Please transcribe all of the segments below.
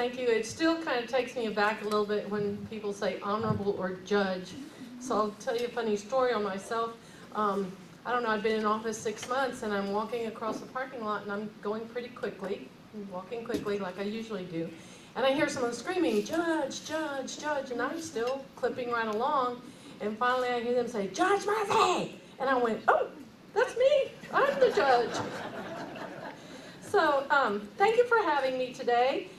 thank you. It still kind of takes me aback a little bit when people say honorable or judge. So I'll tell you a funny story on myself. I don't know, I've been in office 6 months and I'm walking across the parking lot and I'm going pretty quickly. I'm walking quickly like I usually do. And I hear someone screaming, "Judge, judge, judge," and I'm still clipping right along. And finally I hear them say, "Judge Murphy!" And I went, "Oh, that's me. I'm the judge." So thank you for having me today.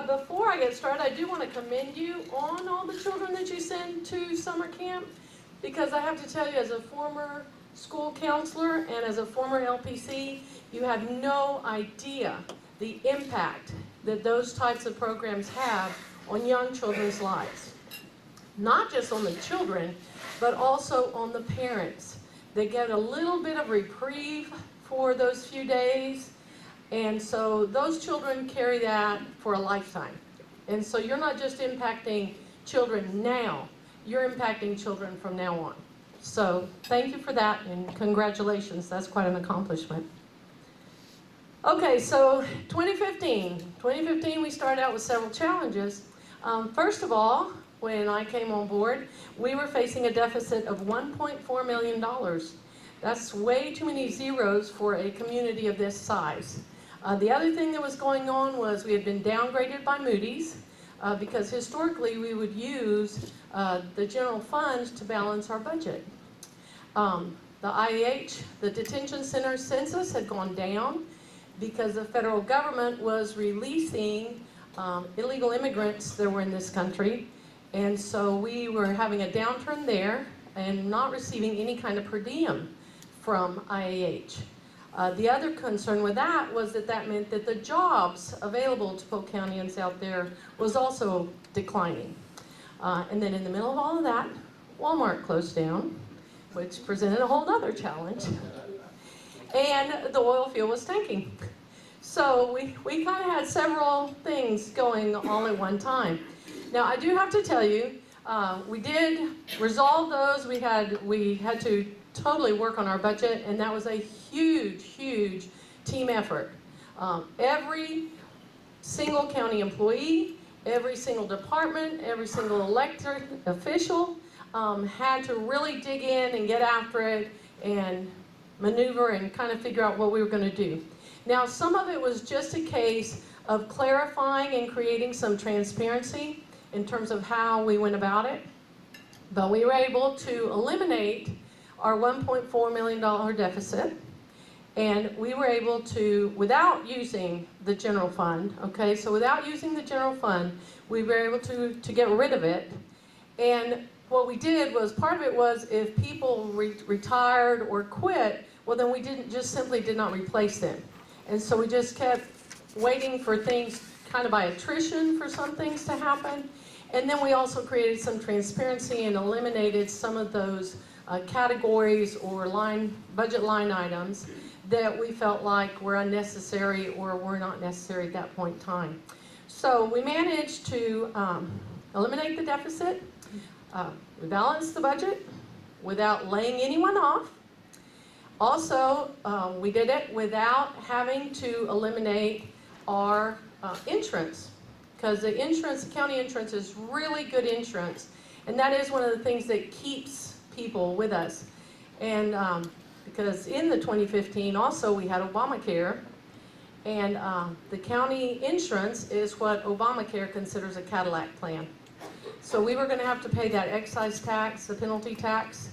Before I get started, I do want to commend you on all the children that you send to summer camp, because I have to tell you, as a former school counselor and as a former LPC, you have no idea the impact that those types of programs have on young children's lives. Not just on the children, but also on the parents. They get a little bit of reprieve for those few days, and so those children carry that for a lifetime. And so you're not just impacting children now, you're impacting children from now on. So thank you for that, and congratulations. That's quite an accomplishment. Okay, so 2015 we started out with several challenges. First of all, when I came on board, we were facing a deficit of $1.4 million. That's way too many zeros for a community of this size. The other thing that was going on was we had been downgraded by Moody's because historically we would use the general fund to balance our budget. The IEH, the detention center census, had gone down because the federal government was releasing illegal immigrants that were in this country. And so we were having a downturn there and not receiving any kind of per diem from IAH. The other concern with that was that meant that the jobs available to Polk Countyans out there was also declining. And then in the middle of all of that, Walmart closed down, which presented a whole other challenge. And the oil field was tanking. So we kind of had several things going all at one time. Now I do have to tell you, we did resolve those. We had to totally work on our budget, and that was a huge team effort. Every single county employee, every single department, every single elected official had to really dig in and get after it and maneuver and kind of figure out what we were going to do. Now, some of it was just a case of clarifying and creating some transparency in terms of how we went about it, but we were able to eliminate our $1.4 million deficit, and we were able to, without using the general fund, okay, so without using the general fund, we were able to get rid of it. And what we did was, part of it was if people retired or quit, well then we simply did not replace them. And so we just kept waiting for things kind of by attrition for some things to happen. And then we also created some transparency and eliminated some of those categories or budget line items that we felt like were unnecessary or were not necessary at that point in time. So we managed to eliminate the deficit, we balanced the budget without laying anyone off. Also, we did it without having to eliminate our insurance, because the county insurance is really good insurance, and that is one of the things that keeps people with us. And because in the 2015 also we had Obamacare, and the county insurance is what Obamacare considers a Cadillac plan. So we were going to have to pay that excise tax, the penalty tax,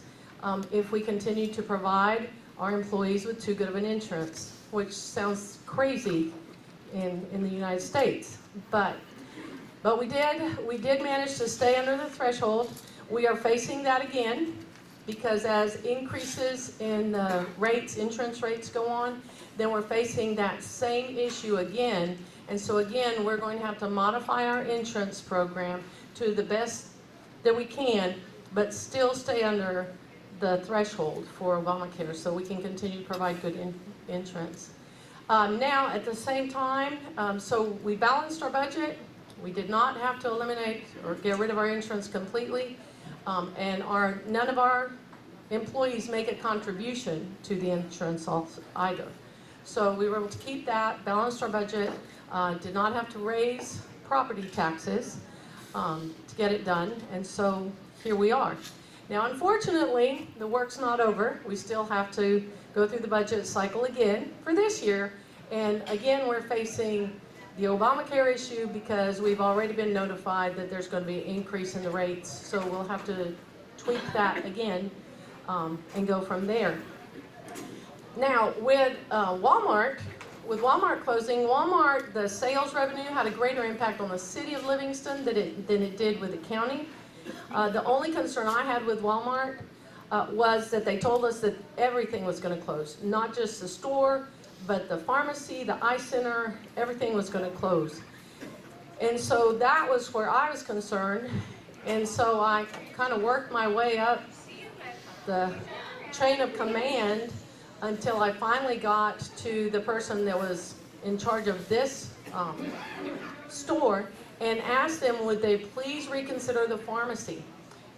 if we continue to provide our employees with too good of an insurance, which sounds crazy in the United States. But we did manage to stay under the threshold. We are facing that again, because as increases in the insurance rates go on, then we're facing that same issue again. And so again, we're going to have to modify our insurance program to the best that we can, but still stay under the threshold for Obamacare so we can continue to provide good insurance. Now, at the same time, so we balanced our budget. We did not have to eliminate or get rid of our insurance completely, and none of our employees make a contribution to the insurance either. So we were able to keep that, balanced our budget, did not have to raise property taxes to get it done, and so here we are. Now, unfortunately, the work's not over. We still have to go through the budget cycle again for this year, and again, we're facing the Obamacare issue because we've already been notified that there's going to be an increase in the rates, so we'll have to tweak that again and go from there. Now, with Walmart closing, the sales revenue had a greater impact on the city of Livingston than it did with the county. The only concern I had with Walmart was that they told us that everything was going to close, not just the store, but the pharmacy, the eye center, everything was going to close. And so that was where I was concerned. And so I kind of worked my way up the chain of command until I finally got to the person that was in charge of this store and asked them, would they please reconsider the pharmacy?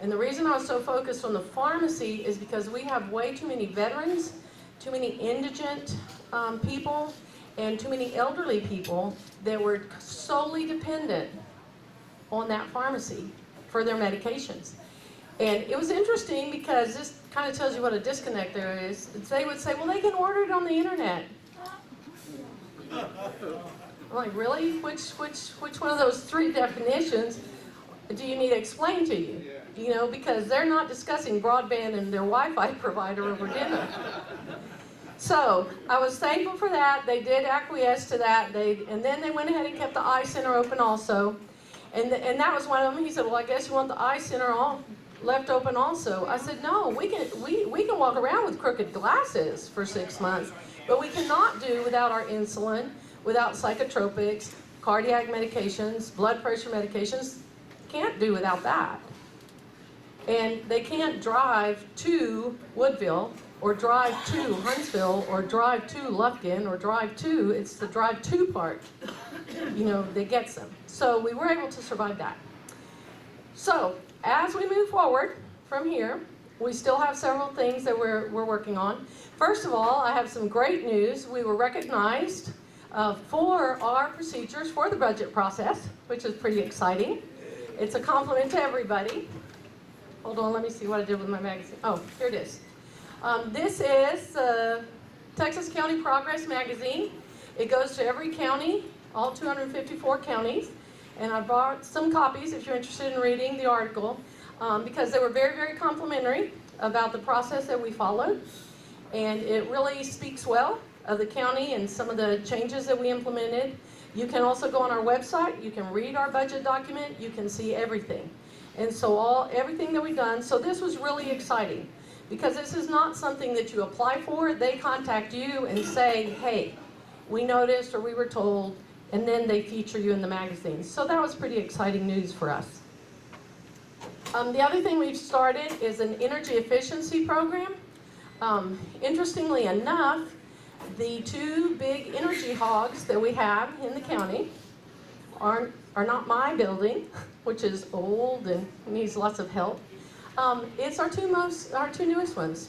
And the reason I was so focused on the pharmacy is because we have way too many veterans, too many indigent people, and too many elderly people that were solely dependent on that pharmacy for their medications. And it was interesting because this kind of tells you what a disconnect there is. They would say, well, they can order it on the internet. I'm like, really? Which one of those three definitions do you need explained to you? You know, because they're not discussing broadband and their Wi-Fi provider over dinner. So I was thankful for that. They did acquiesce to that. And then they went ahead and kept the eye center open also. And that was one of them. He said, well, I guess you want the eye center all left open also. I said, no, we can walk around with crooked glasses for 6 months, but we cannot do without our insulin, without psychotropics, cardiac medications, blood pressure medications. Can't do without that. And they can't drive to Woodville or drive to Huntsville or drive to Lufkin or drive to, it's the drive to part, you know, that gets them. So we were able to survive that. So as we move forward from here, we still have several things that we're working on. First of all, I have some great news. We were recognized for our procedures for the budget process, which is pretty exciting. It's a compliment to everybody. Hold on, let me see what I did with my magazine. Oh, here it is. This is Texas County Progress magazine. It goes to every county, all 254 counties. And I brought some copies if you're interested in reading the article because they were very, very complimentary about the process that we followed. And it really speaks well of the county and some of the changes that we implemented. You can also go on our website. You can read our budget document. You can see everything. And so everything that we've done. So this was really exciting because this is not something that you apply for. They contact you and say, hey, we noticed or we were told, and then they feature you in the magazine. So that was pretty exciting news for us. The other thing we've started is an energy efficiency program. Interestingly enough, the two big energy hogs that we have in the county are not my building, which is old and needs lots of help. It's our two newest ones.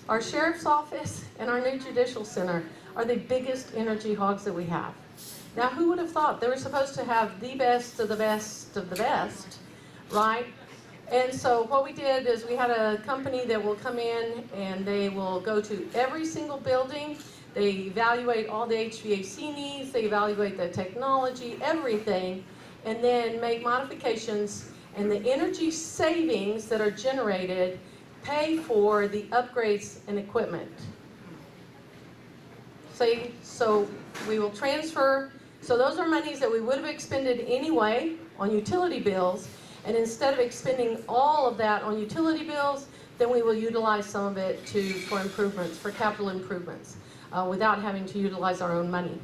Our sheriff's office and our new judicial center are the biggest energy hogs that we have. Now, who would have thought they were supposed to have the best of the best of the best, right? And so what we did is we had a company that will come in and they will go to every single building. They evaluate all the HVAC needs, they evaluate the technology, everything, and then make modifications. And the energy savings that are generated pay for the upgrades and equipment. See, so we will transfer. So those are monies that we would have expended anyway on utility bills, and instead of expending all of that on utility bills, then we will utilize some of it for improvements, for capital improvements, without having to utilize our own money.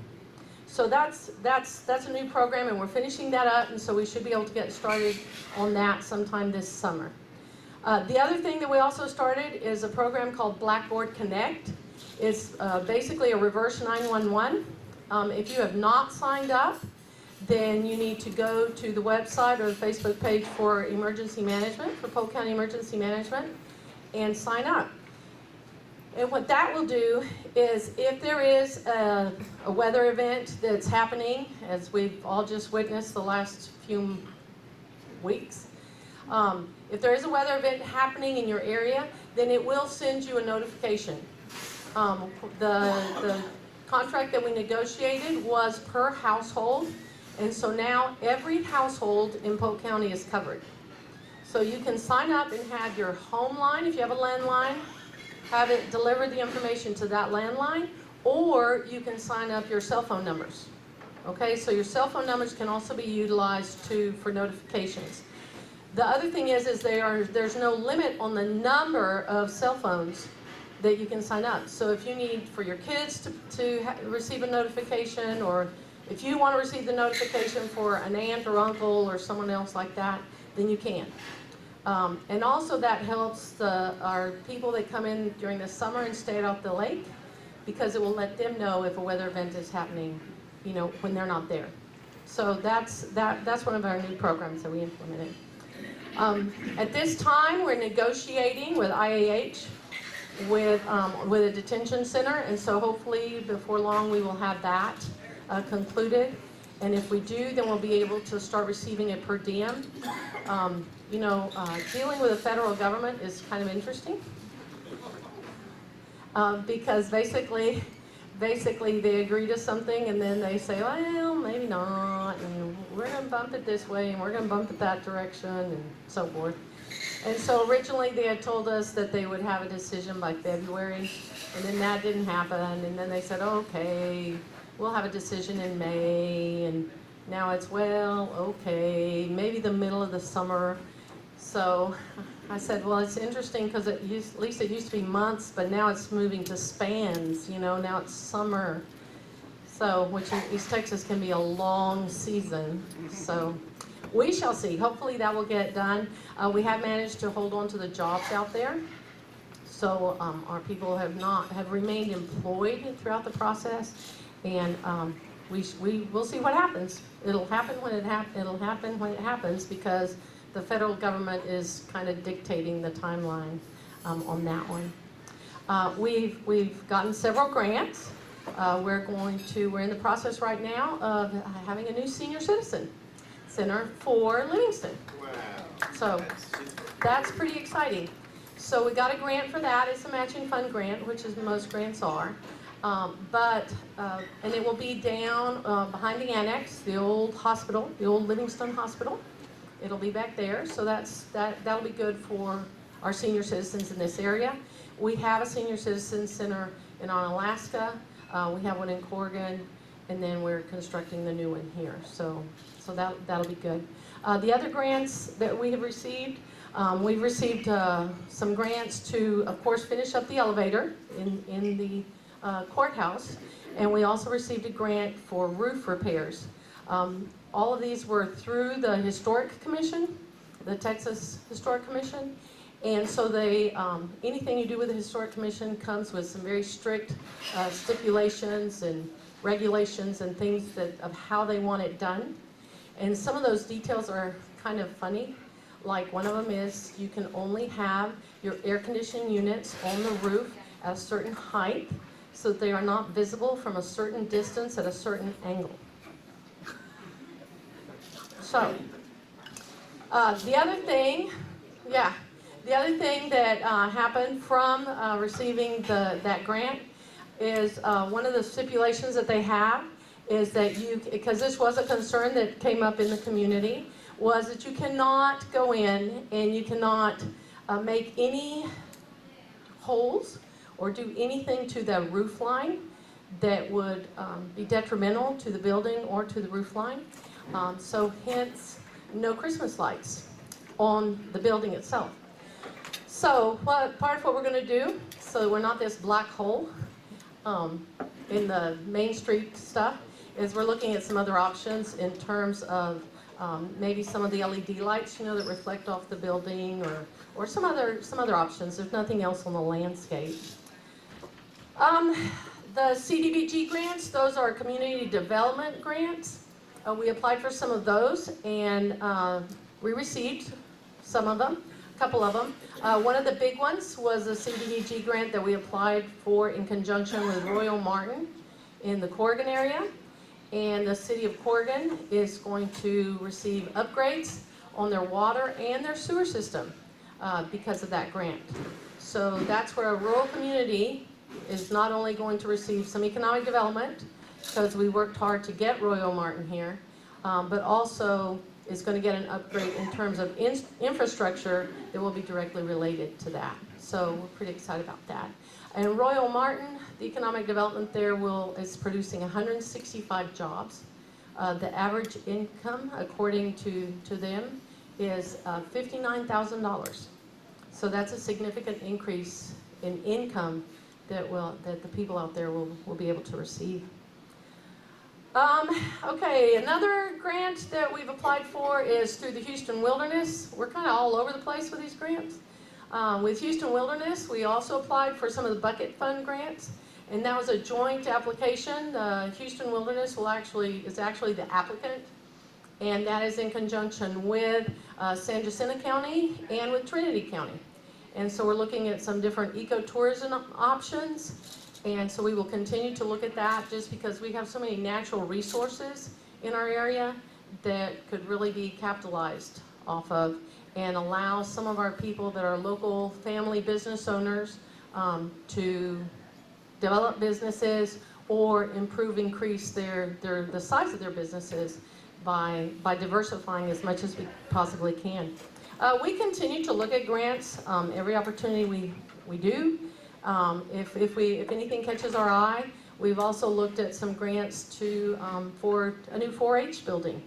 So that's a new program, and we're finishing that up, and so we should be able to get started on that sometime this summer. The other thing that we also started is a program called Blackboard Connect. It's basically a reverse 911. If you have not signed up, then you need to go to the website or the Facebook page for emergency management, for Polk County Emergency Management, and sign up. And what that will do is if there is a weather event that's happening, as we've all just witnessed the last few weeks, if there is a weather event happening in your area, then it will send you a notification. The contract that we negotiated was per household, and so now every household in Polk County is covered. So you can sign up and have your home line, if you have a landline, have it deliver the information to that landline, or you can sign up your cell phone numbers. Okay, so your cell phone numbers can also be utilized for notifications. The other thing is there's no limit on the number of cell phones that you can sign up. So if you need for your kids to receive a notification, or if you want to receive the notification for an aunt or uncle or someone else like that, then you can. And also that helps our people that come in during the summer and stay off the lake, because it will let them know if a weather event is happening, you know, when they're not there. So that's one of our new programs that we implemented. At this time, we're negotiating with IAH with a detention center, and so hopefully before long we will have that concluded. And if we do, then we'll be able to start receiving a per diem. You know, dealing with the federal government is kind of interesting because basically they agree to something and then they say, well, maybe not, and we're going to bump it this way and we're going to bump it that direction and so forth. And so originally they had told us that they would have a decision by February, and then that didn't happen, and then they said, okay, we'll have a decision in May, and now it's, well, okay, maybe the middle of the summer. So I said, well, it's interesting because at least it used to be months, but now it's moving to spans, you know, now it's summer. So, which in East Texas can be a long season. So we shall see. Hopefully that will get done. We have managed to hold on to the jobs out there. So our people have remained employed throughout the process, and we will see what happens. It'll happen when it happens, because the federal government is kind of dictating the timeline on that one. We've gotten several grants. We're in the process right now of having a new senior citizen center for Livingston. Wow. So that's pretty exciting. So we got a grant for that. It's a matching fund grant, which is most grants are. And it will be down behind the annex, the old hospital, the old Livingston Hospital. It'll be back there, so that'll be good for our senior citizens in this area. We have a senior citizen center in Alaska. We have one in Corrigan, and then we're constructing the new one here. So that'll be good. The other grants that we have received, we've received some grants to, of course, finish up the elevator in the courthouse, and we also received a grant for roof repairs. All of these were through the Historic Commission, the Texas Historic Commission, and so anything you do with the Historic Commission comes with some very strict stipulations and regulations and things of how they want it done. And some of those details are kind of funny. Like one of them is you can only have your air conditioning units on the roof at a certain height, so that they are not visible from a certain distance at a certain angle. So, the other thing that happened from receiving that grant is one of the stipulations that they have is that because this was a concern that came up in the community, was that you cannot go in and you cannot make any holes or do anything to the roof line that would be detrimental to the building or to the roof line. So hence, no Christmas lights on the building itself. So part of what we're going to do, so we're not this black hole in the Main Street stuff, is we're looking at some other options in terms of maybe some of the LED lights, you know, that reflect off the building, or some other options. There's nothing else on the landscape. The CDBG grants, those are community development grants. We applied for some of those, and we received some of them. A couple of them. One of the big ones was a CDBG grant that we applied for in conjunction with Royal Martin in the Corrigan area. And the city of Corrigan is going to receive upgrades on their water and their sewer system because of that grant. So that's where a rural community is not only going to receive some economic development, because we worked hard to get Royal Martin here, but also is going to get an upgrade in terms of infrastructure that will be directly related to that. So we're pretty excited about that. And Royal Martin, the economic development there is producing 165 jobs. The average income, according to them, is $59,000. So that's a significant increase in income that the people out there will be able to receive. Okay, another grant that we've applied for is through the Houston Wilderness. We're kind of all over the place with these grants. With Houston Wilderness, we also applied for some of the bucket fund grants, and that was a joint application. Houston Wilderness is actually the applicant, and that is in conjunction with San Jacinto County and with Trinity County. And so we're looking at some different ecotourism options. And so we will continue to look at that just because we have so many natural resources in our area that could really be capitalized off of and allow some of our people that are local family business owners to develop businesses or increase the size of their businesses by diversifying as much as we possibly can. We continue to look at grants every opportunity we do. If anything catches our eye, we've also looked at some grants for a new 4-H building.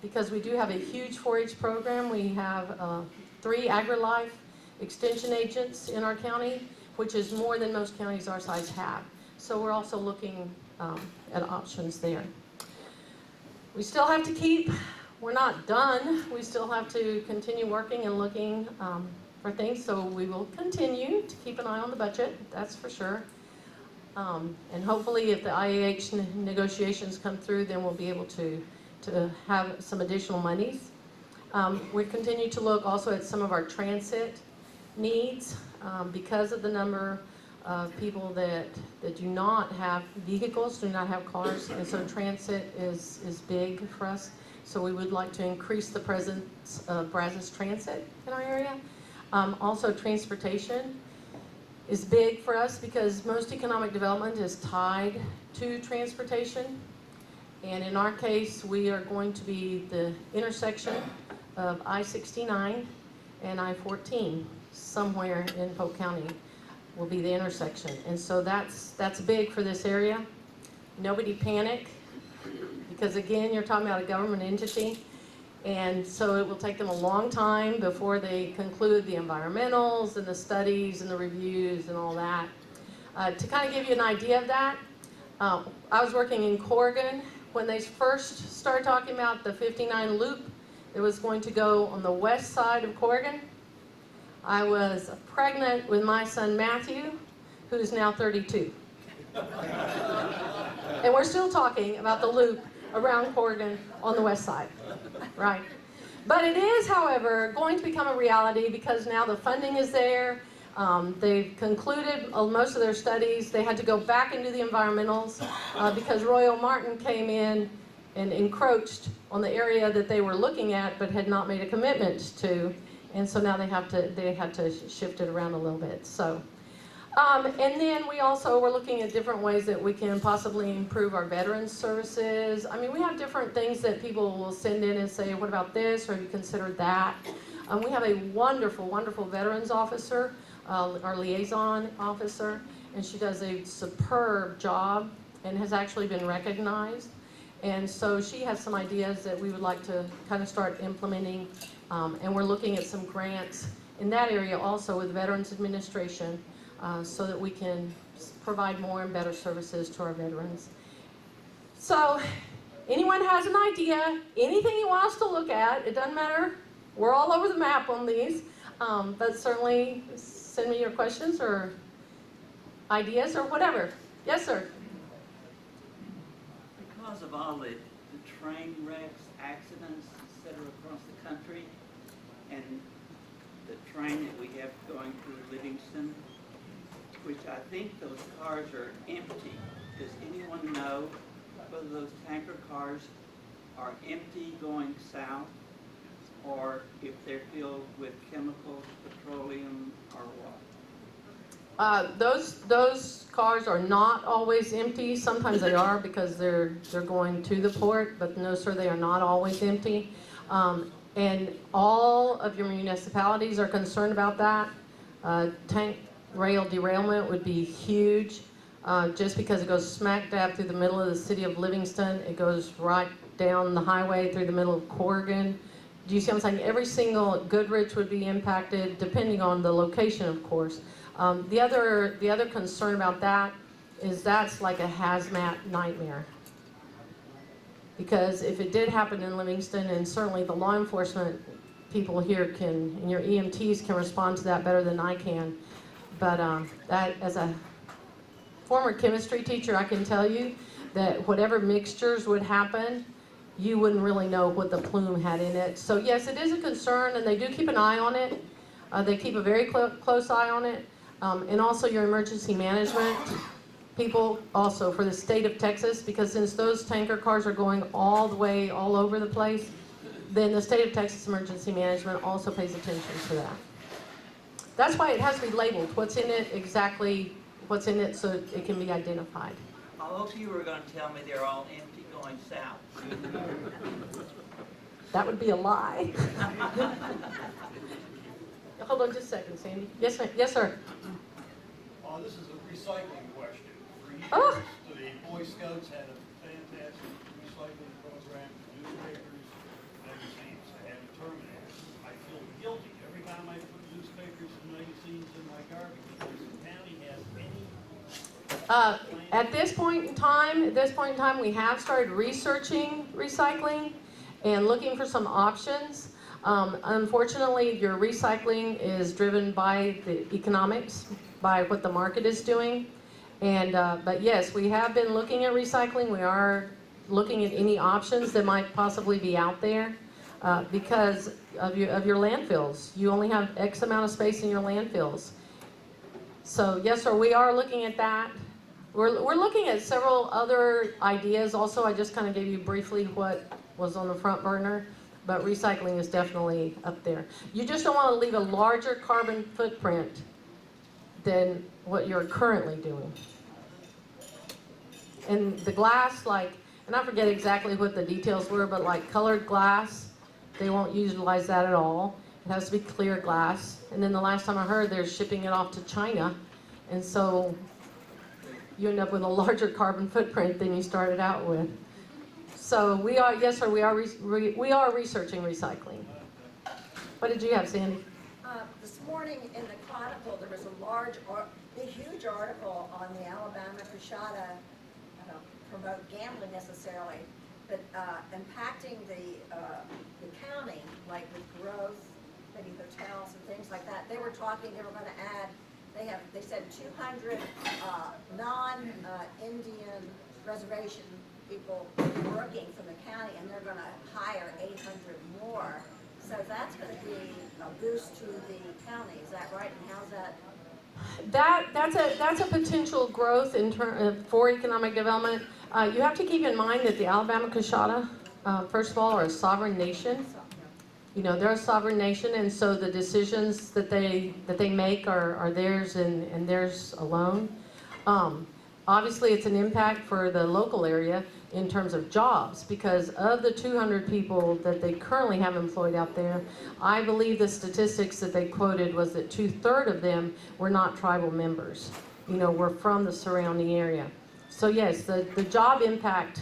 Because we do have a huge 4-H program. We have 3 AgriLife extension agents in our county, which is more than most counties our size have. So we're also looking at options there. We still have to we're not done. We still have to continue working and looking for things, so we will continue to keep an eye on the budget, that's for sure. And hopefully if the IAH negotiations come through, then we'll be able to have some additional monies. We continue to look also at some of our transit needs because of the number of people that do not have vehicles, do not have cars, and so transit is big for us. So we would like to increase the presence of Brazos Transit in our area. Also, transportation is big for us because most economic development is tied to transportation. And in our case, we are going to be the intersection of I-69 and I-14. Somewhere in Polk County will be the intersection. And so that's big for this area. Nobody panic, because again, you're talking about a government entity. And so it will take them a long time before they conclude the environmentals and the studies and the reviews and all that. To kind of give you an idea of that, I was working in Corrigan when they first started talking about the 59 loop that was going to go on the west side of Corrigan. I was pregnant with my son Matthew, who's now 32. And we're still talking about the loop around Corrigan on the west side, right? But it is, however, going to become a reality because now the funding is there. They've concluded most of their studies. They had to go back and do the environmentals because Royal Martin came in and encroached on the area that they were looking at but had not made a commitment to. And so now they had to shift it around a little bit. So, and then we also were looking at different ways that we can possibly improve our veterans services. I mean, we have different things that people will send in and say, what about this, or have you considered that? We have a wonderful, wonderful veterans officer, our liaison officer, and she does a superb job and has actually been recognized. And so she has some ideas that we would like to kind of start implementing. And we're looking at some grants in that area also with Veterans Administration so that we can provide more and better services to our veterans. So anyone has an idea, anything you want us to look at, it doesn't matter. We're all over the map on these. But certainly send me your questions or ideas or whatever. Yes, sir. Because of all the train wrecks, accidents, etc. across the country, and the train that we have going through Livingston, which I think those cars are empty. Does anyone know whether those tanker cars are empty going south, or if they're filled with chemicals, petroleum, or what? Those cars are not always empty. Sometimes they are because they're going to the port, but no, sir, they are not always empty. And all of your municipalities are concerned about that. Tank rail derailment would be huge, just because it goes smack dab through the middle of the city of Livingston. It goes right down the highway through the middle of Corrigan. Do you see what I'm saying? Every single Goodrich would be impacted, depending on the location, of course. The other concern about that is that's like a hazmat nightmare. Because if it did happen in Livingston, and certainly the law enforcement people here can, and your EMTs can respond to that better than I can. But that, as a former chemistry teacher, I can tell you that whatever mixtures would happen, you wouldn't really know what the plume had in it. So yes, it is a concern, and they do keep an eye on it. They keep a very close eye on it. And also your emergency management people also for the state of Texas, because since those tanker cars are going all the way all over the place, then the state of Texas emergency management also pays attention to that. That's why it has to be labeled, what's in it, exactly what's in it, so it can be identified. I hope you were going to tell me they're all empty going south. That would be a lie. Hold on just a second, Sandy. Yes, sir. Yes, sir. This is a recycling question. For years, Oh. the Boy Scouts had a fantastic recycling program for newspapers, magazines. They haven't terminated. I feel guilty every time I put newspapers and magazines in my garbage. Does the county have any? At this point in time, we have started researching recycling and looking for some options. Unfortunately, your recycling is driven by the economics, by what the market is doing. And but yes, we have been looking at recycling. We are looking at any options that might possibly be out there because of your landfills. You only have X amount of space in your landfills. So yes, sir, we are looking at that. We're looking at several other ideas also. I just kind of gave you briefly what was on the front burner, but recycling is definitely up there. You just don't want to leave a larger carbon footprint than what you're currently doing. And the glass, and I forget exactly what the details were, but like colored glass, they won't utilize that at all. It has to be clear glass. And then the last time I heard, they're shipping it off to China. And so you end up with a larger carbon footprint than you started out with. So we are, yes sir, we are researching recycling. What did you have, Sandy? This morning in the Chronicle, there was a huge article on the Alabama Coshada, I don't promote gambling necessarily, but impacting the county, like with growth, maybe hotels and things like that. They were talking, they were going to add, they said 200 non-Indian reservation people working from the county, and they're going to hire 800 more. So that's going to be a boost to the county. Is that right? And how's that? That's a potential growth in for economic development. You have to keep in mind that the Alabama Coshada, first of all, are a sovereign nation. You know, they're a sovereign nation, and so the decisions that they make are theirs and theirs alone. Obviously, it's an impact for the local area in terms of jobs, because of the 200 people that they currently have employed out there, I believe the statistics that they quoted was that 2/3 of them were not tribal members, were from the surrounding area. So yes, the job impact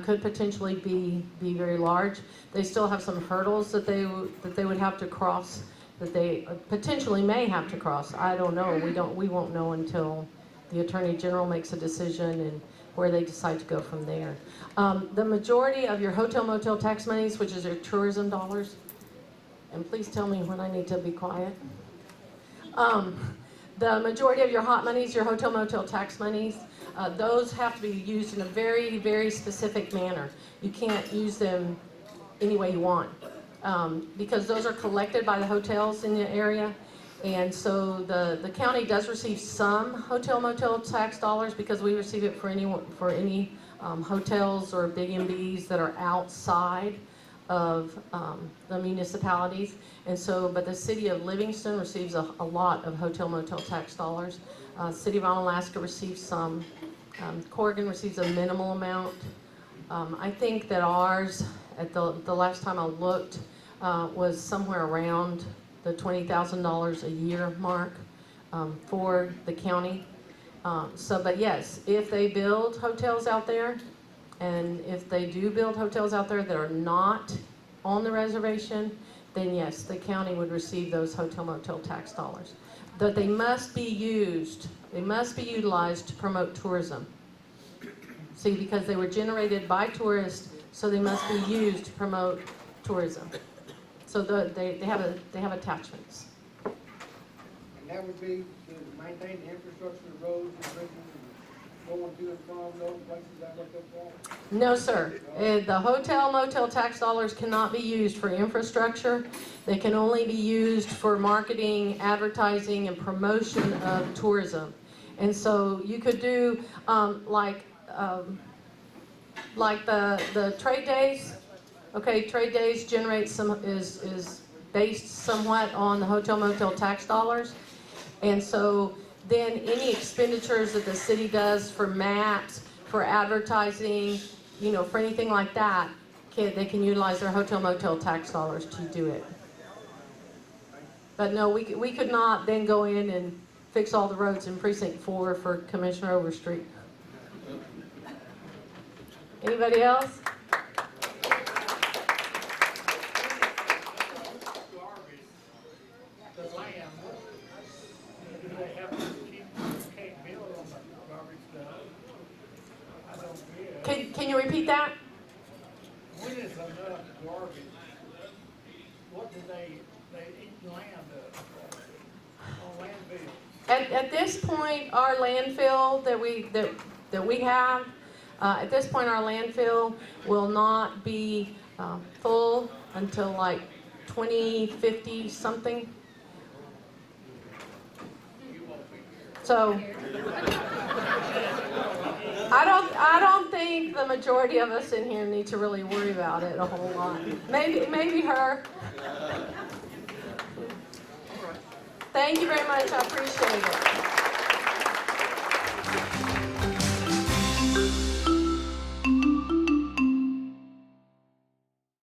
could potentially be very large. They still have some hurdles that they would have to cross, that they potentially may have to cross. I don't know. We won't know until the Attorney General makes a decision and where they decide to go from there. The majority of your hotel motel tax monies, which is your tourism dollars, and please tell me when I need to be quiet. The majority of your hot monies, your hotel motel tax monies, those have to be used in a very, very specific manner. You can't use them any way you want. because those are collected by the hotels in the area. And so the county does receive some hotel motel tax dollars because we receive it for any hotels or big MBs that are outside of the municipalities. And so, but the city of Livingston receives a lot of hotel motel tax dollars. City of Onalaska receives some. Corrigan receives a minimal amount. I think that ours, at the last time I looked, was somewhere around the $20,000 a year mark for the county. But yes, if they build hotels out there, and if they do build hotels out there that are not on the reservation, then yes, the county would receive those hotel motel tax dollars. But they must be utilized to promote tourism. See, because they were generated by tourists, so they must be used to promote tourism. So they have attachments. And that would be to maintain the infrastructure of roads and bridges and going to and from those places, is that what that's for? No, sir. The hotel motel tax dollars cannot be used for infrastructure. They can only be used for marketing, advertising, and promotion of tourism. And so you could do like the trade days. Okay, trade days generate is based somewhat on the hotel motel tax dollars. And so then any expenditures that the city does for maps, for advertising, for anything like that, they can utilize their hotel motel tax dollars to do it. But no, we could not then go in and fix all the roads in Precinct 4 for Commissioner Overstreet. Anybody else? The land, do they have to keep bill on the garbage stuff? I don't get. Can you repeat that? When is enough garbage? What do they eat land up on landfill? At this point, our landfill that we have, at this point, our landfill will not be full until like 2050 something. So I don't think the majority of us in here need to really worry about it a whole lot. Maybe her. Thank you very much. I appreciate it.